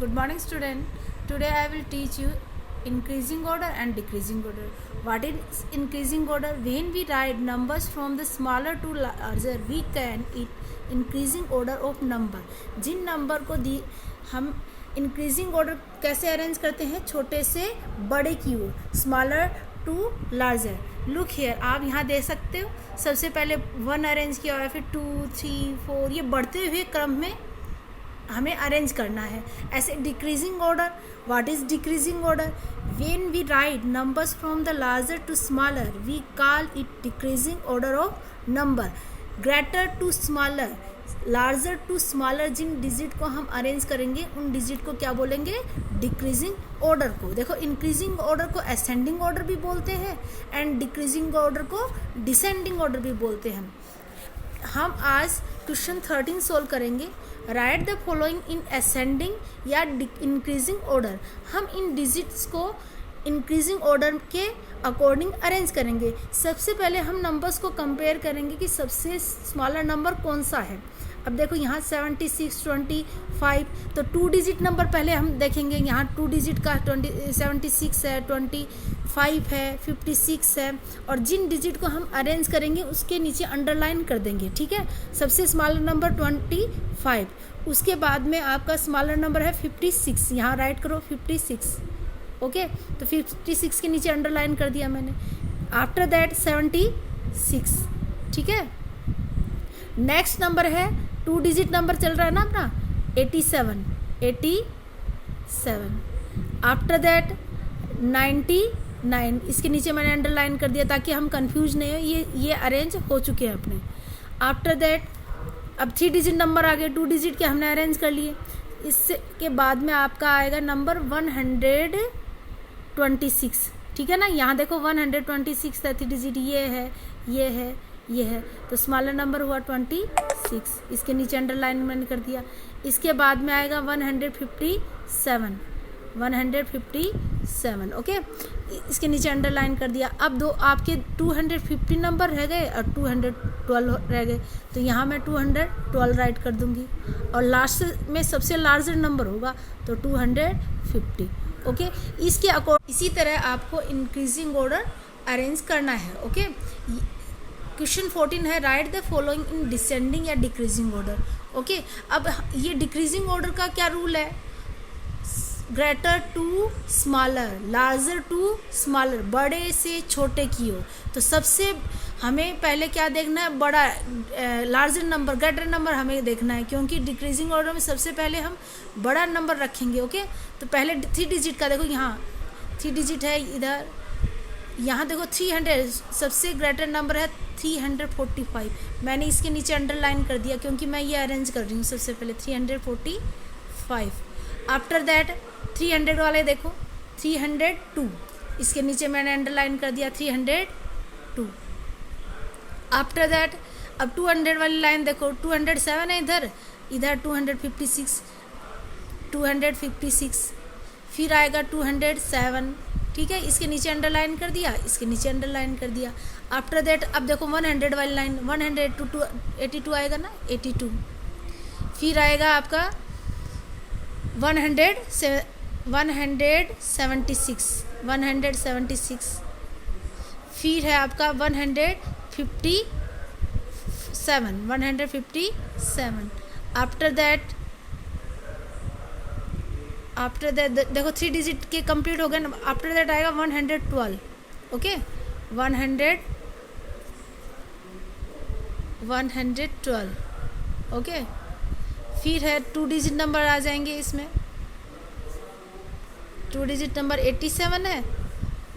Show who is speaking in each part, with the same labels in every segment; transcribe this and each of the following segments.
Speaker 1: Good morning, student. Today I will teach you increasing order and decreasing order. What is increasing order? When we write numbers from the smaller to larger, we can it increasing order of number. जिन number को हम increasing order कैसे arrange करते हैं, छोटे से बड़े की ओर, smaller to larger. Look here, आप यहाँ देख सकते हो. सबसे पहले 1 अरेंज किया हुआ है, फिर 2, 3, 4, ये बढ़ते हुए क्रम में हमें अरेंज करना है. ऐसे decreasing order. What is decreasing order? When we write numbers from the larger to smaller we call it decreasing order of number. Greater to smaller, larger to smaller, जिन डिजिट को हम अरेंज करेंगे उन digit को क्या बोलेंगे? Decreasing order को. देखो, इंक्रीजिंग ऑर्डर को असेंडिंग ऑर्डर भी बोलते हैं एंड डिक्रीजिंग ऑर्डर को डिसेंडिंग ऑर्डर भी बोलते हैं. हम आज क्वेश्चन 13 सोल्व करेंगे. Right the following in ascending या इंक्रीजिंग ऑर्डर. हम इन डिजिट्स को इंक्रीजिंग ऑर्डर के अकॉर्डिंग अरेंज करेंगे. सबसे पहले हम नंबर्स को कंपेयर करेंगे कि सबसे स्मॉलर नंबर कौन सा है. अब देखो यहाँ 76, 25, तो 2 डिजिट नंबर पहले हम देखेंगे. यहाँ 2 डिजिट का 76 है, 25 है, 56 है, और जिन डिजिट को हम अरेंज करेंगे उसके नीचे अंडरलाइन कर देंगे. ठीक है. सबसे स्मॉलर नंबर 25, उसके बाद में आपका स्मॉलर नंबर है 56. यहाँ राइट करो 56. ओके, तो 56 के नीचे अंडरलाइन कर दिया मैंने. After that 76. ठीक है. नेक्स्ट नंबर है 2 डिजिट नंबर चल रहा है ना अपना, 87. After that 99. इसके नीचे मैंने अंडरलाइन कर दिया ताकि हम कंफ्यूज नहीं हो. ये अरेंज हो चुके हैं अपने. आफ्टर दैट अब 3 डिजिट नंबर आ गए. 2 डिजिट के हमने अरेंज कर लिए. इसके बाद में आपका आएगा नंबर 126. ठीक है ना. यहाँ देखो 126 था. 3 डिजिट ये है, तो स्मॉलर नंबर हुआ 26. इसके नीचे अंडरलाइन मैंने कर दिया. इसके बाद में आएगा 157. ओके, इसके नीचे अंडरलाइन कर दिया. अब दो आपके 250 नंबर रह गए और 212 रह गए, तो यहाँ मैं 212 राइट कर दूंगी. और लास्ट में सबसे लार्जर नंबर होगा तो 250. ओके, इसके अकॉर्डिंग इसी तरह आपको इंक्रीजिंग ऑर्डर अरेंज करना है. ओके. क्वेश्चन 14 है, write the following in descending या डिक्रीजिंग ऑर्डर. ओके, अब ये डिक्रीजिंग ऑर्डर का क्या रूल है? Greater to smaller, larger to smaller, बड़े से छोटे की ओर. तो सबसे हमें पहले क्या देखना है? बड़ा लार्जर नंबर, ग्रेटर नंबर हमें देखना है, क्योंकि डिक्रीजिंग ऑर्डर में सबसे पहले हम बड़ा नंबर रखेंगे. ओके, तो पहले 3 डिजिट का देखो, यहाँ 3 डिजिट है. इधर यहाँ देखो 300, सबसे ग्रेटर नंबर है 345. मैंने इसके नीचे अंडरलाइन कर दिया क्योंकि मैं ये अरेंज कर रही हूँ. सबसे पहले 345. आफ्टर दैट 300 वाले देखो 302. इसके नीचे मैंने अंडरलाइन कर दिया 302. आफ्टर दैट अब 200 वाली लाइन देखो, 207 है. इधर 256. फिर आएगा 207. ठीक है. इसके नीचे अंडरलाइन कर दिया, इसके नीचे अंडरलाइन कर दिया. आफ्टर दैट अब देखो 100 वाली लाइन, 100 टू 82 आएगा ना, 82. फिर आएगा आपका 176. फिर है आपका 157. आफ्टर दैट देखो 3 डिजिट के कंप्लीट हो गए ना. आफ्टर दैट आएगा 112. ओके, 112. ओके, फिर है 2 डिजिट नंबर आ जाएंगे इसमें. 2 डिजिट नंबर 87 है.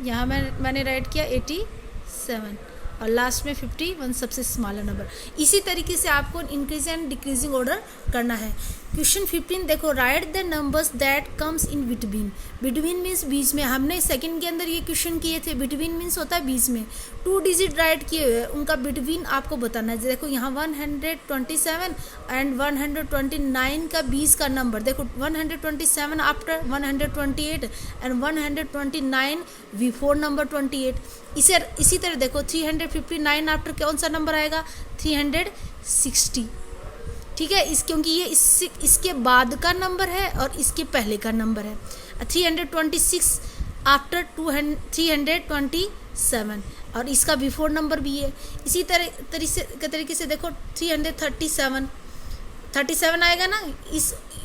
Speaker 1: यहाँ मैंने राइट किया 87. और लास्ट में 51, सबसे स्मॉलर नंबर. इसी तरीके से आपको इंक्रीज एंड डिक्रीजिंग ऑर्डर करना है. क्वेश्चन 15 देखो, write the numbers that comes in between. Between means बीच में. हमने सेकंड के अंदर ये क्वेश्चन किए थे. बिटवीन मीन्स होता है बीच में. 2 डिजिट राइट किए हुए, उनका बिटवीन आपको बताना है. देखो यहाँ 127 एंड 129 का 20 का नंबर. देखो 127 आफ्टर 128 एंड 129 बिफोर नंबर 28. इसी तरह देखो 359 आफ्टर कौन सा नंबर आएगा? 360. ठीक है, क्योंकि ये इसके बाद का नंबर है और इसके पहले का नंबर है। 326 आफ्टर 327 और इसका बिफोर नंबर भी है। इसी तरीके से देखो 337 आएगा ना,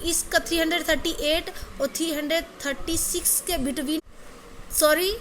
Speaker 1: इसका 338 और 336 के बिटवीन, सॉरी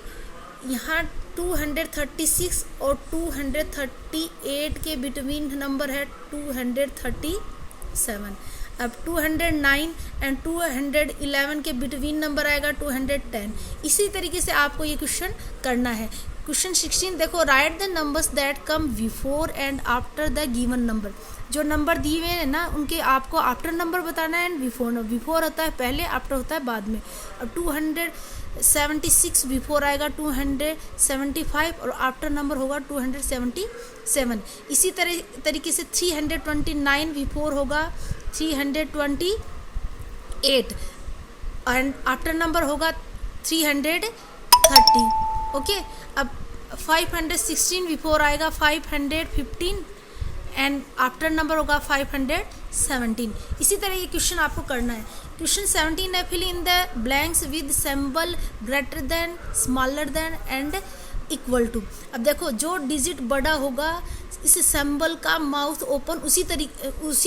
Speaker 1: यहाँ 236 और 238 के बिटवीन नंबर है 237। अब 209 एंड 211 के बिटवीन नंबर आएगा 210। इसी तरीके से आपको ये क्वेश्चन करना है। क्वेश्चन 16 देखो, write the numbers that come before and after the given number. जो नंबर दिए हुए हैं ना उनके आपको आफ्टर नंबर बताना है एंड बिफोर नंबर। बिफोर होता है पहले, आफ्टर होता है बाद में। अब 276 बिफोर आएगा 275 और आफ्टर नंबर होगा 277। इसी तरीके से 329 बिफोर होगा 328 एंड आफ्टर नंबर होगा 330। ओके, अब 516 बिफोर आएगा 515 एंड आफ्टर नंबर होगा 517। इसी तरह ये क्वेश्चन आपको करना है। क्वेश्चन 17 है, fill in the blanks with symbol greater than, smaller than and equal to. अब देखो जो डिजिट बड़ा होगा इस सिंबल का माउथ ओपन उसी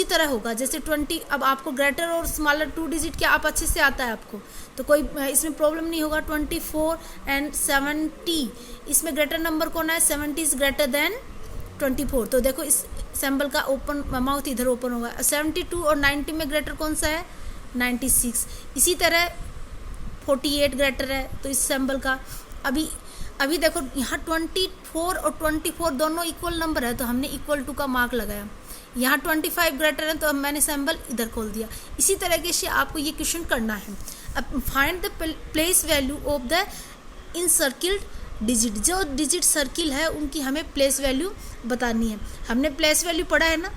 Speaker 1: तरह होगा जैसे 20। अब आपको ग्रेटर और स्मॉलर 2 डिजिट क्या आप अच्छे से आता है आपको, तो कोई इसमें प्रॉब्लम नहीं होगा। 24 एंड 70, इसमें ग्रेटर नंबर कौन है, 70 इज ग्रेटर देन 24। तो देखो इस सिंबल का ओपन माउथ इधर ओपन होगा। 72 और 90 में ग्रेटर कौन सा है, 96। इसी तरह 48 ग्रेटर है तो इस सिंबल का। अभी देखो यहाँ 24 और 24 दोनों इक्वल नंबर है तो हमने इक्वल टू का मार्क लगाया। यहाँ 25 ग्रेटर है तो मैंने सिंबल इधर खोल दिया। इसी तरीके से आपको ये क्वेश्चन करना है। अब find the place value of the encircled digit. जो डिजिट सर्किल है उनकी हमें प्लेस वैल्यू बतानी है। हमने प्लेस वैल्यू पढ़ा है ना,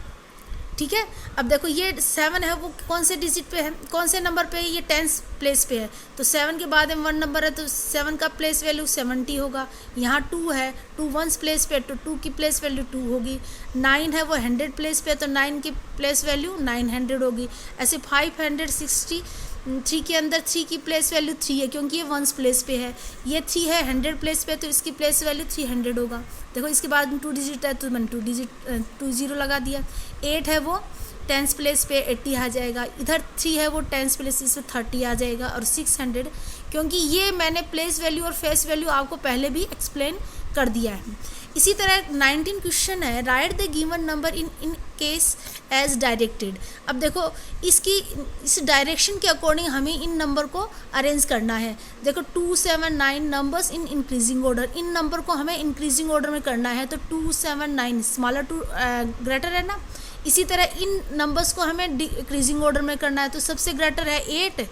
Speaker 1: ठीक है। अब देखो ये 7 है, वो कौन से डिजिट पे है, कौन से नंबर पे है, ये 10th प्लेस पे है। तो 7 के बाद में 1 नंबर है तो 7 का प्लेस वैल्यू 70 होगा। यहाँ 2 है, 2 1 प्लेस पे तो 2 की प्लेस वैल्यू 2 होगी। 9 है वो 100 प्लेस पे तो 9 की प्लेस वैल्यू 900 होगी। ऐसे 563 के अंदर 3 की प्लेस वैल्यू 3 है क्योंकि ये 1 प्लेस पे है। ये 3 है 100 प्लेस पे तो इसकी प्लेस वैल्यू 300 होगा। देखो इसके बाद 2 डिजिट है तो मैंने 2 0 लगा दिया। 8 है वो 10th प्लेस पे 80 आ जाएगा। इधर 3 है वो 10th प्लेस इसमें 30 आ जाएगा। और 600 क्योंकि ये मैंने प्लेस वैल्यू और फेस वैल्यू आपको पहले भी एक्सप्लेन कर दिया है। इसी तरह 19 क्वेश्चन है, write the given number in case as directed. अब देखो इस डायरेक्शन के अकॉर्डिंग हमें इन नंबर को अरेंज करना है। देखो 2 7 9 numbers in increasing order, in number को हमें इंक्रीजिंग ऑर्डर में करना है। तो 2 7 9 स्मॉलर टू ग्रेटर है ना। इसी तरह इन नंबर्स को हमें डिक्रीजिंग ऑर्डर में करना है। तो सबसे ग्रेटर है 8,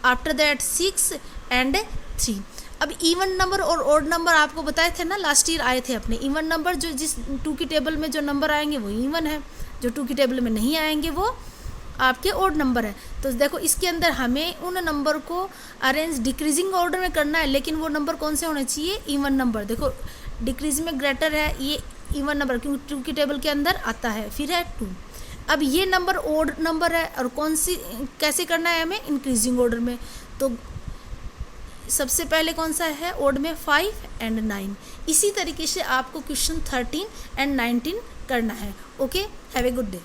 Speaker 1: आफ्टर दैट 6 एंड 3। अब इवन नंबर और ऑड नंबर आपको बताए थे ना, लास्ट ईयर आए थे अपने। इवन नंबर जो जिस 2 की टेबल में जो नंबर आएंगे वो इवन है, जो 2 की टेबल में नहीं आएंगे वो आपके ऑड नंबर है। तो देखो इसके अंदर हमें उन नंबर को अरेंज डिक्रीजिंग ऑर्डर में करना है, लेकिन वो नंबर कौन से होने चाहिए, इवन नंबर। देखो डिक्रीज में ग्रेटर है, ये इवन नंबर क्योंकि 2 की टेबल के अंदर आता है। फिर है 2। अब ये नंबर ऑड नंबर है और कैसे करना है हमें, इंक्रीजिंग ऑर्डर में। तो सबसे पहले कौन सा है ऑड में, 5 एंड 9। इसी तरीके से आपको क्वेश्चन 13 एंड 19 करना है। Okay, have a good day.